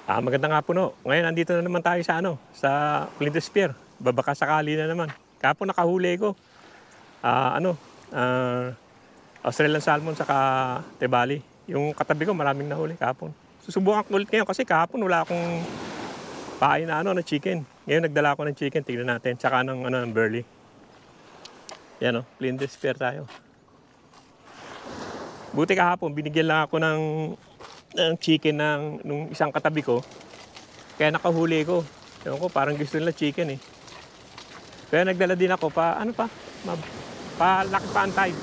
Magandang hapon ho. Ngayon nandito na naman tayo sa Flinders Pier. Babaka sakali na naman. Kahapon nakahuli ko. Ah, ano, ah, Australian salmon saka tebali. Yung katabi ko maraming nahuli kahapon. Susubukan ko ulit ngayon kasi kahapon wala akong pain na chicken. Ngayon nagdala ako ng chicken, tingnan natin. Tsaka ng burley. Yan Flinders Pier tayo. Buti kahapon binigyan lang ako ng chicken nung isang katabi ko. Kaya nakahuli ko. Ewan ko, parang gusto nila chicken eh. Kaya nagdala din ako palaki pa ang tide.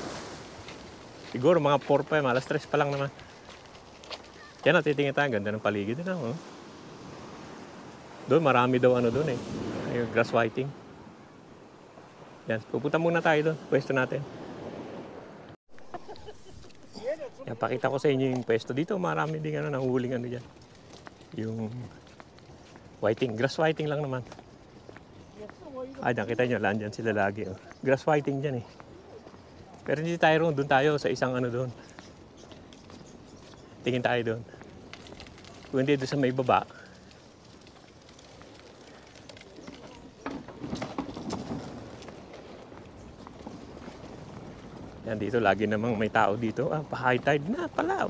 Siguro mga 4 pa, alas 3 pa lang naman. Kaya titingin tayo, ganda ng paligid na. Doon, marami daw doon eh. Yung grass whiting. Yan, pupunta muna tayo doon, pwesto natin. Yan, pakita ko sa inyo yung pwesto dito. Marami din nahuhuling dyan. Yung whiting, grass whiting lang naman. Nakita nyo, laan dyan sila lagi. Grass whiting dyan eh. Pero hindi tayo doon tayo sa isang doon. Tingin tayo doon. Kung hindi doon sa may baba. Yan dito, lagi namang may tao dito. Pa-high tide na pala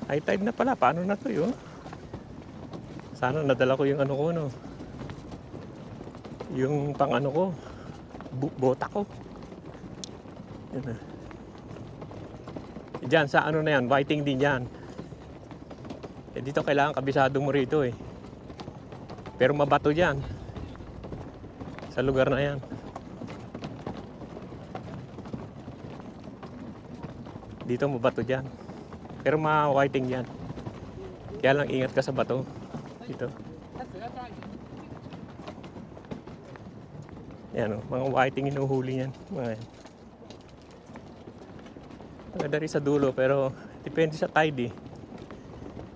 High tide na pala. Paano na to yun? Sana nadala ko yung ko yung pang ko. Bota ko. Yan na. Diyan sa na yan, whiting din yan. Dito kailangan kabisado mo rito eh. Pero mabato dyan. Sa lugar na yan. Dito mabato dyan. Pero ma-whiting dyan. Kaya lang ingat ka sa bato. Dito. Yan mga whiting inuhuli yan. Maganda rin sa dulo pero depende sa tide eh.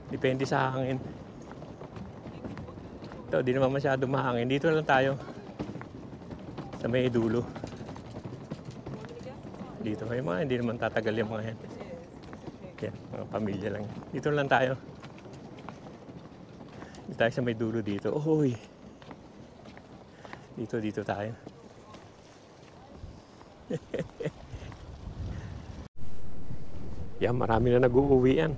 Depende sa hangin. Ito, di naman masyado mahangin. Dito lang tayo. Sa may dulo. Dito kayo hindi naman tatagal yung mga yan. Yan, mga pamilya lang. Dito lang tayo. Dito tayo sa may dulo dito. Oy! Dito tayo. Yan, marami na nag-uuwi yan.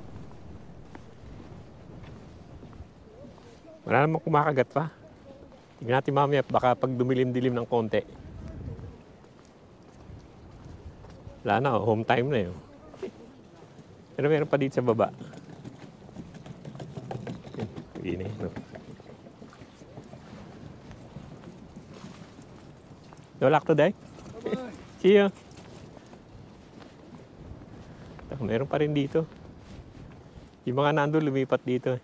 Wala namang kumakagat pa. Tingnan natin mamaya, baka pag dumilim-dilim ng konti. Wala na, home time na yun. Pero meron pa dito sa baba. Yan, no luck today? See you. Meron pa rin dito. Yung mga nandun lumipat dito.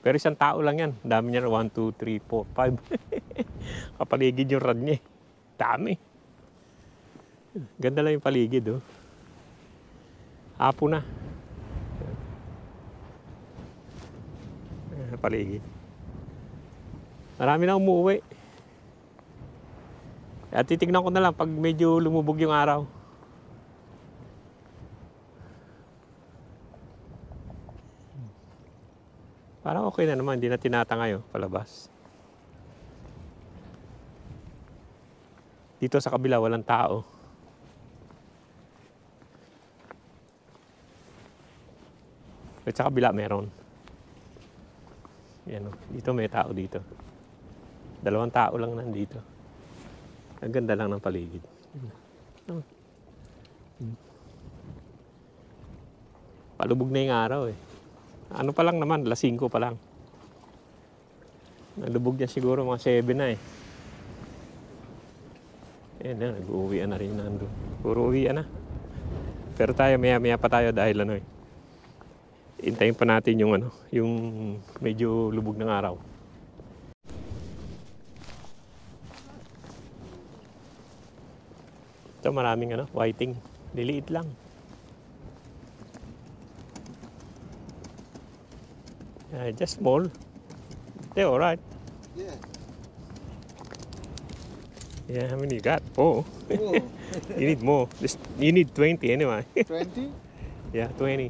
Pero isang tao lang yan. Dami niya 1, 2, 3, 4, 5. Kapaligid yung rad niya. Dami. Ganda lang yung paligid Hapon na. Paligid. Marami na umuwi. At titignan ko na lang pag medyo lumubog yung araw. Parang okay na naman, hindi na tinatangay palabas. Dito sa kabila walang tao. At sa kabila meron. Yan dito may tao dito. 2 tao lang nandito. Ang ganda lang ng paligid. Palubog na yung araw pa lang naman, 5 pa lang. Nalubog niya siguro mga 7 na Ayan na, nag-uwian na rin nandun. Puro uwian na. Pero tayo, maya pa tayo dahil hintayin pa natin yung medyo lubog ng araw. Ito maraming whiting. Liliit lang. Just small. They're alright. Yeah. Yeah, how many you got? Oh. You need more. You need 20 anyway. 20? Yeah, 20.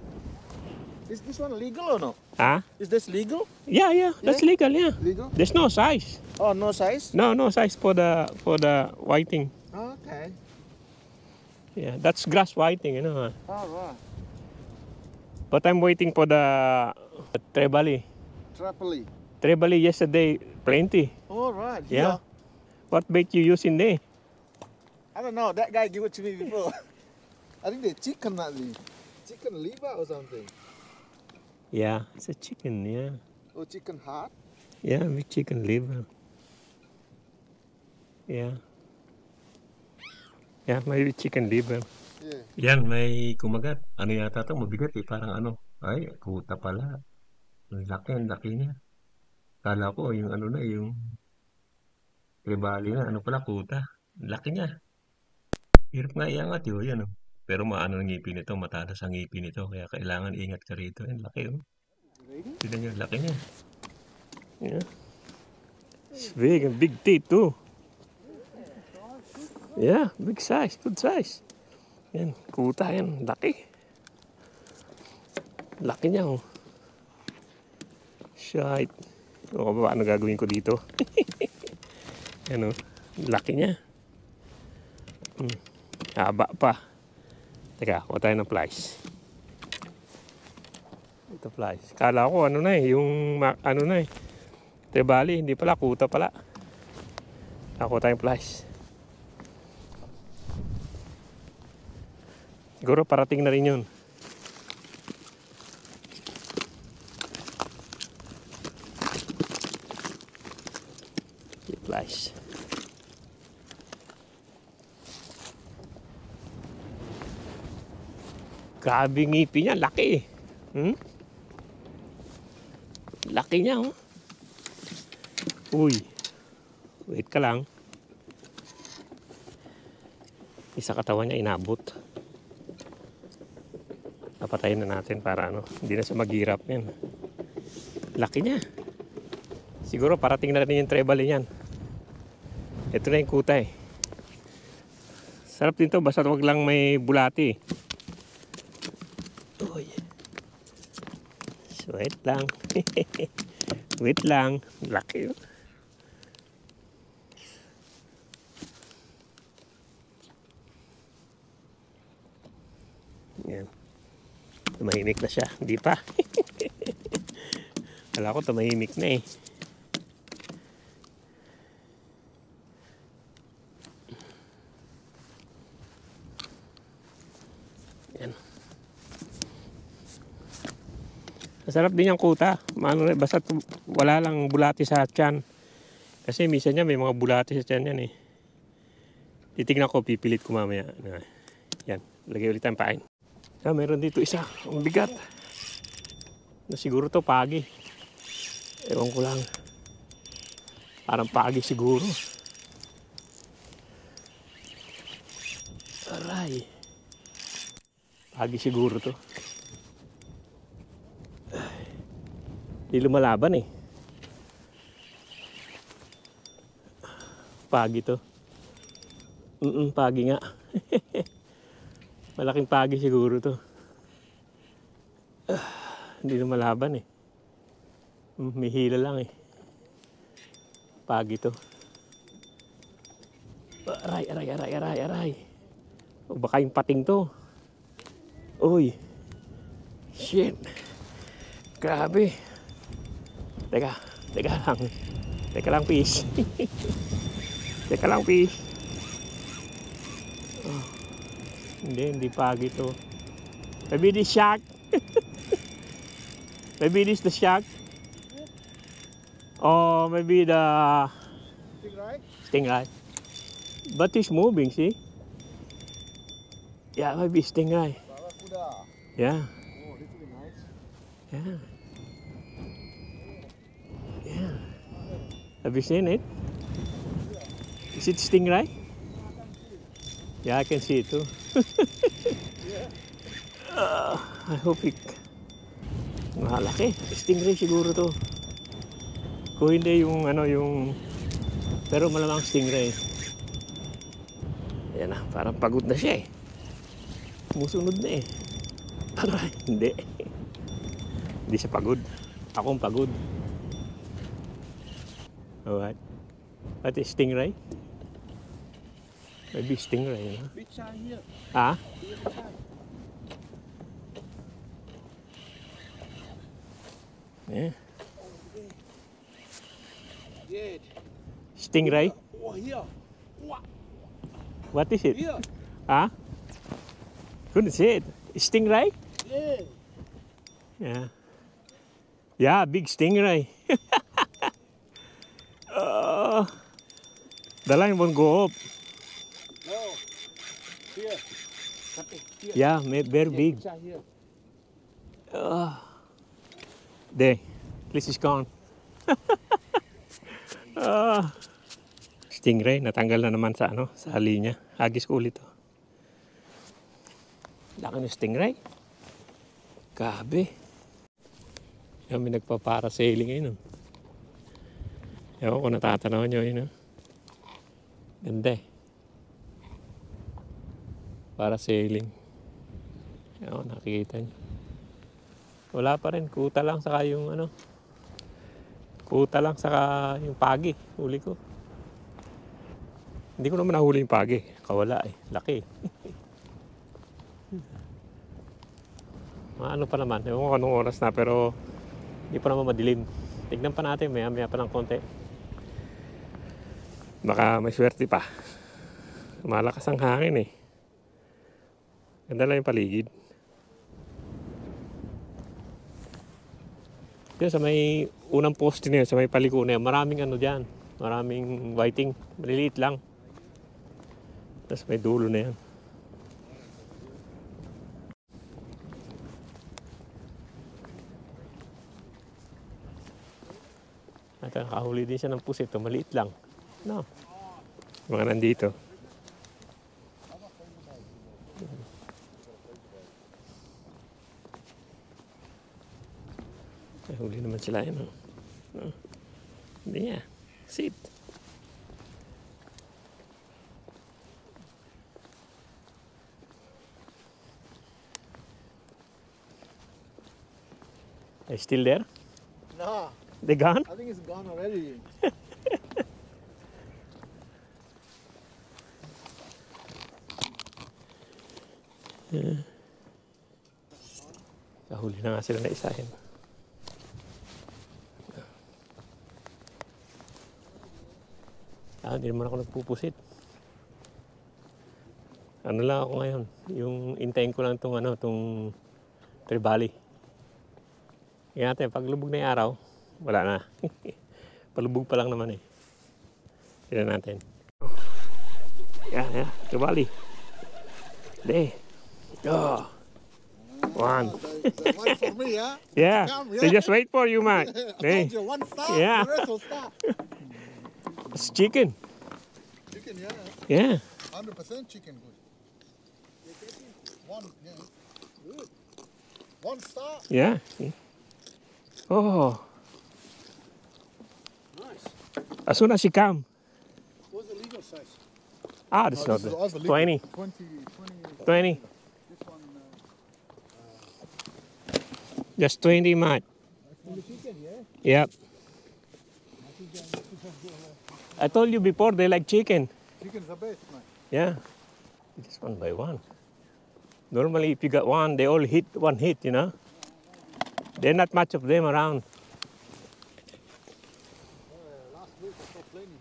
Is this one legal or no? Huh? Is this legal? Yeah, that's legal, yeah. Legal? There's no size. Oh, no size? No size for the whiting. Okay. Yeah, that's grass whiting, you know. All right. But I'm waiting for the trebali. Tripoli. Trebali yesterday, plenty. All right. Yeah. What bait you using there? I don't know. That guy gave it to me before. I think they chicken that leaf. Chicken liver or something. Yeah, it's a chicken, yeah. Oh, chicken heart. Yeah, with chicken liver. Yeah. Yeah, may chicken liver. Yeah. Yan, may kumagat. Ano yata ito? Mabigat eh. Parang ano. Ay, kuta pala. Ang laki niya. Kala ko yung ano na, yung tribali na. Ano pala, kuta. Ang laki niya. Hirap nga iangat yun. Yan, oh. Pero maano ng ngipin nito, matalas ang ngipin nito. Kaya kailangan ingat ka rito. Yan, laki oh. Tignan nyo, laki niya. Yeah. It's big and big teeth too. Yeah, big size, good size. Yan, kuta yan, laki. Laki niya oh. Shite. O ba, ano gagawin ko dito? Yan oh, laki niya. Haba pa. Teka, kuha tayo ng flies. Ito flies. Kala ko ano na eh, yung ano na eh. Tribali, hindi pala, kuta pala. Ako tayong flies. Siguro parating na rin yun. Flies. Grabe ngipin niya, laki eh. Laki niya oh. Uy, wait ka lang. Isa katawan niya inabot. Napatayin na natin para ano, hindi na siya maghirap yan. Laki niya. Siguro parating na rin yung trebali niyan. Ito na yung kuta eh. Sarap din to, basta wag lang may bulati. Uy. So, wait lang. Wait lang. Laki yun. Yan. Tumahimik na siya. Hindi pa. Kala ko tumahimik na eh. Yan. Masarap din yung kuta. Basta wala lang bulati sa tiyan. Kasi minsan niya may mga bulati sa tiyan yan eh. Titignan ko, pipilit ko mamaya. Yan. Lagay ulit ang pain. Meron dito isa, ang bigat. Na siguro to pagi. Ewan ko lang. Parang pagi siguro. Aray. Pagi siguro to. Hindi lumalaban eh. Pagi to. Pagi nga. Malaking pagi siguro to. Hindi lumalaban eh. May hila lang eh. Pagi to. Aray. O baka yung pating to. Uy. Shit. Grabe. Teka lang fish. Teka lang fish. Oh. Hindi pagi to. Maybe this shark. Maybe this the shark. Or maybe the stingray. But it's moving, see? Yeah, maybe stingray. Yeah. Oh, this is nice. Yeah. Yeah. Have you seen it? Is it stingray? Yeah, I can see it too. I hope it... Malaki. Stingray siguro to. Kung hindi yung ano yung... Pero malamang stingray. Ayan na, parang pagod na siya eh. Musunod na eh. Aray, hindi. Hindi siya pagod. Akong pagod. Alright. That is stingray? Maybe stingray, huh? Big shine here. Ah? Here, big shine. Yeah. Yeah. Stingray? Oh, here. What is it? Here. Ah? Couldn't see it. Stingray? Yeah. Yeah. Yeah, big stingray. The line won't go up. No. Here. Here. Yeah, very big. Big shine here. There. At least it's gone. Stingray, natanggal na naman sa ano, sa linya. Hagis ko ulit to. Laki ng stingray. Gabi. Yan, may nagpa-parasailing ngayon. Ewan ko, natatanaw nyo yun. Ganda eh. Parasailing. Ewan, nakikita nyo. Wala pa rin. Kuta lang saka yung ano. Kuta lang saka yung pagi. Huli ko. Hindi ko naman nahuli yung pagi. Kawala eh. Laki. Ano pa naman. Ewan ko anong oras na pero hindi pa naman madilim. Tignan pa natin. Maya pa ng konti. Baka may swerte pa. Malakas ang hangin eh. Ganda lang yung paligid. Yan, sa may unang poste na yun, sa may paliko na yan, maraming ano dyan. Maraming whiting. Maliliit lang. Tapos may dulo na yan. At nakahuli din siya ng pusit. Maliit lang. No. Mga nandito. Ay, huli naman sila yun. No. Hindi niya. Sit. Are you still there? Nah. They gone? I think it's gone already. Huli na nga sila na isahin. Hindi naman ako nagpupusit. Ano lang ako ngayon, yung intayin ko lang itong ano, itong tribali. Kaya natin, pag lubog na yung araw, wala na. Palubog pa lang naman eh. Tignan natin. Yeah, tribali. There. Oh. One. One for me, huh? Yeah, Come, they just wait for you, man. I Hey, told you, one star. Yeah. The rest will start. it's chicken. Chicken, yeah. Yeah. 100% chicken good. One, yeah. Good. One star. Yeah. Oh, Nice. as soon as she come. What's the legal size? This is not this is the also 20. 20. 20. This one. Just 20, man. The chicken, yeah? Yep. I told you before they like chicken. Chicken's the best, man. Yeah. Just one by one. Normally, if you got one, they all hit one hit, you know. There are not much of them around. Last week I saw plenty.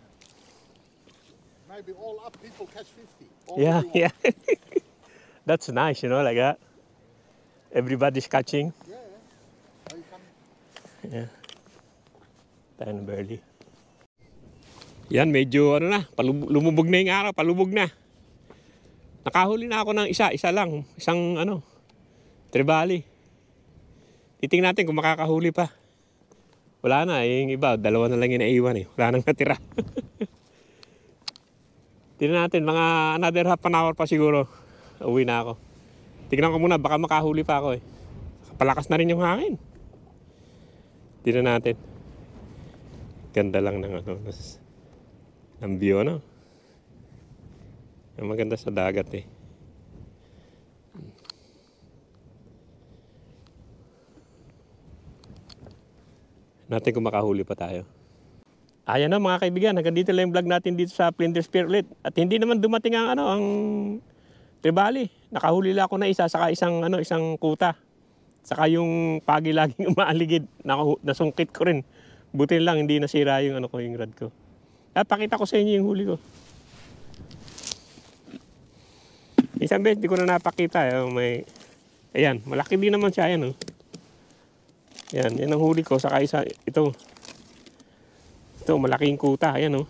Maybe all up people catch 50. All Yeah, everyone. yeah. That's nice, you know, like that. Everybody's catching. Yeah, yeah. Are you coming? Yeah. Tayo na barely. Yan, medyo ano na, lumubog na yung araw, palubog na. Nakahuli na ako ng isa lang, isang ano, tribali. Titingnan natin kung makakahuli pa. Wala na, yung iba, dalawa na lang yung naiwan eh. Wala nang natira. Tingnan natin, mga another half an hour pa siguro. Uwi na ako. Tingnan ko muna, baka makahuli pa ako eh. Palakas na rin yung hangin. Tingnan natin. Ganda lang ng ano, ng view, ano. Ang maganda sa dagat eh. natin kung makahuli pa tayo. Ayan na mga kaibigan, hanggang dito lang yung vlog natin dito sa Flinders Spear ulit. At hindi naman dumating ang ang tribali. Nakahuli lang ako na isa, saka isang kuta. Saka yung pagi laging umaaligid, nasungkit ko rin. Buti lang hindi nasira yung yung rod ko. At pakita ko sa inyo yung huli ko. Isang beses di ko na napakita. Ayan, malaki din naman siya. Ayan, Yan ang huli ko. Saka isa, ito, malaking kuta. Ayan,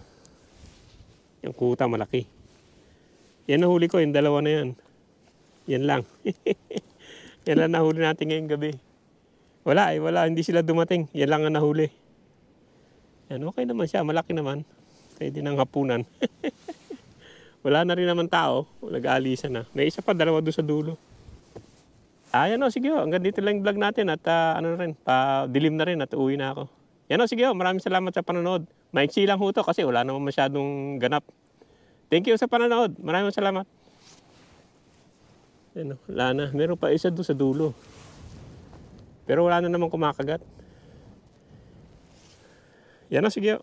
Yung kuta malaki. Yan ang huli ko, yung dalawa na yan. Yan lang. Yan lang nahuli natin ngayong gabi. Wala, hindi sila dumating. Yan lang ang nahuli. Yan, okay naman siya, malaki naman. Pwede ng hapunan. Wala na rin naman tao, nag-aalisan na. May isa pa, dalawa doon sa dulo. Ayan sige hanggang dito lang yung vlog natin at dilim na rin at uwi na ako. Yan sige maraming salamat sa panonood. Maiksi lang ho to kasi wala naman masyadong ganap. Thank you sa panonood, maraming salamat. Yan wala na, meron pa isa doon sa dulo. Pero wala na naman kumakagat. Yan sige